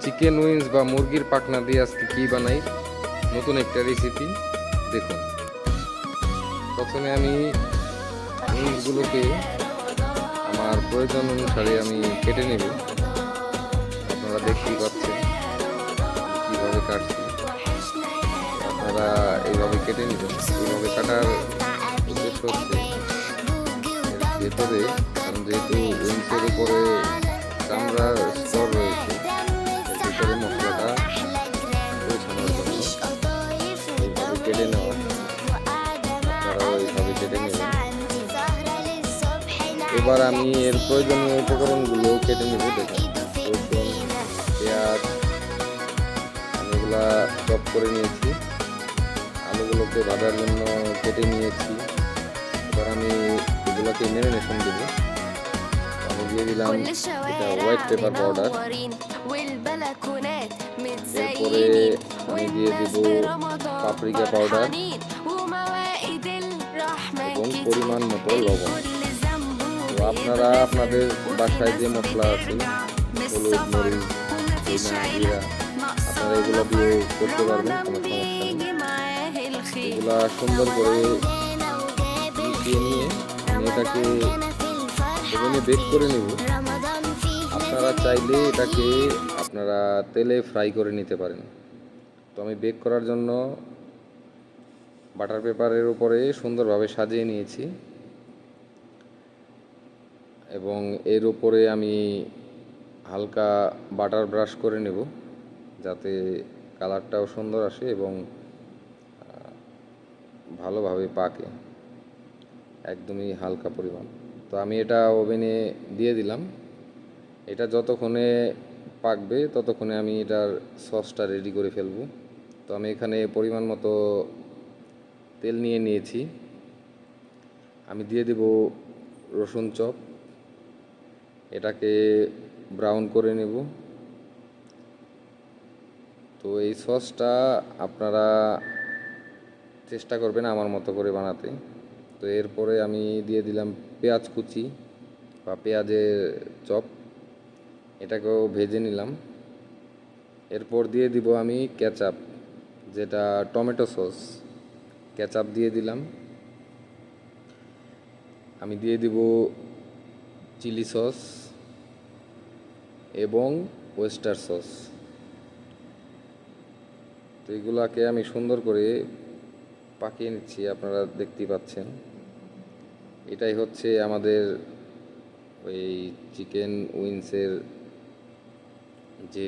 Chicken wings বা মুরগির পাখনা দিয়ে আজকে কি বানাই, নতুন একটা রেসিপি দেখুন। প্রথমে আমি উইংসগুলোকে আমার প্রয়োজন অনুসারে আমি কেটে নেব। আপনারা দেখতেই পাচ্ছেন কীভাবে কাটছি। আপনারা এইভাবে কেটে নেবেন। এইভাবে কাটার উদ্দেশ্য হচ্ছে ভেতরে, কারণ যেহেতু উইংসের উপরে চামড়ার স্তর রয়েছে, ভিতরে মশলাটা পৌঁছানোর জন্য এইভাবে কেটে নেওয়া। আপনারাও এইভাবে কেটে নেবেন। এবার আমি এর প্রয়োজনীয় উপকরণগুলো কেটে নেব। দেখুন, রসুন, পেঁয়াজ আমি এগুলা চপ করে নিয়েছি। আলুগুলোকে ভাজার জন্য কেটে নিয়েছি। এবার আমি এগুলোকে ম্যারিনেশন দেবো। আমি দিয়ে দিলাম এটা হোয়াইট পেপার পাউডার। এরপরে আমি দিয়ে দেব পাপরিকা পাউডার এবং পরিমাণ মতো লবণ। তো আপনারা আপনাদের বাসায় যে মশলা আছে, হলুদ, মরিচ, জিরা, আপনারা এগুলো দিয়ে করতে পারবেন, কোনো সমস্যা নেই। এগুলা সুন্দর করে মিশিয়ে নিয়ে আমি এটাকে ওভেনে বেক করে নেব। আপনারা চাইলে এটাকে আপনারা তেলে ফ্রাই করে নিতে পারেন। তো আমি বেক করার জন্য বাটার পেপারের উপরে সুন্দরভাবে সাজিয়ে নিয়েছি এবং এর উপরে আমি হালকা বাটার ব্রাশ করে নেব, যাতে কালারটাও সুন্দর আসে এবং ভালোভাবে পাকে, একদমই হালকা পরিমাণ। তো আমি এটা ওভেনে দিয়ে দিলাম। এটা যতক্ষণে পাকবে ততক্ষণে আমি এটার সসটা রেডি করে ফেলবো। তো আমি এখানে পরিমাণ মতো তেল নিয়ে নিয়েছি। আমি দিয়ে দেব রসুন চপ। এটাকে ব্রাউন করে নেব। তো এই সসটা আপনারা চেষ্টা করবেন আমার মতো করে বানাতে। তো এরপরে আমি দিয়ে দিলাম পেঁয়াজ কুচি বা পেঁয়াজের চপ। এটাকেও ভেজে নিলাম। এরপর দিয়ে দিব আমি কেচাপ, যেটা টমেটো সস। কেচাপ দিয়ে দিলাম। আমি দিয়ে দিব চিলি সস এবং ওয়েস্টার সস। তো এগুলাকে আমি সুন্দর করে পাকিয়ে নিচ্ছি, আপনারা দেখতেই পাচ্ছেন। এটাই হচ্ছে আমাদের ওই চিকেন উইংসের যে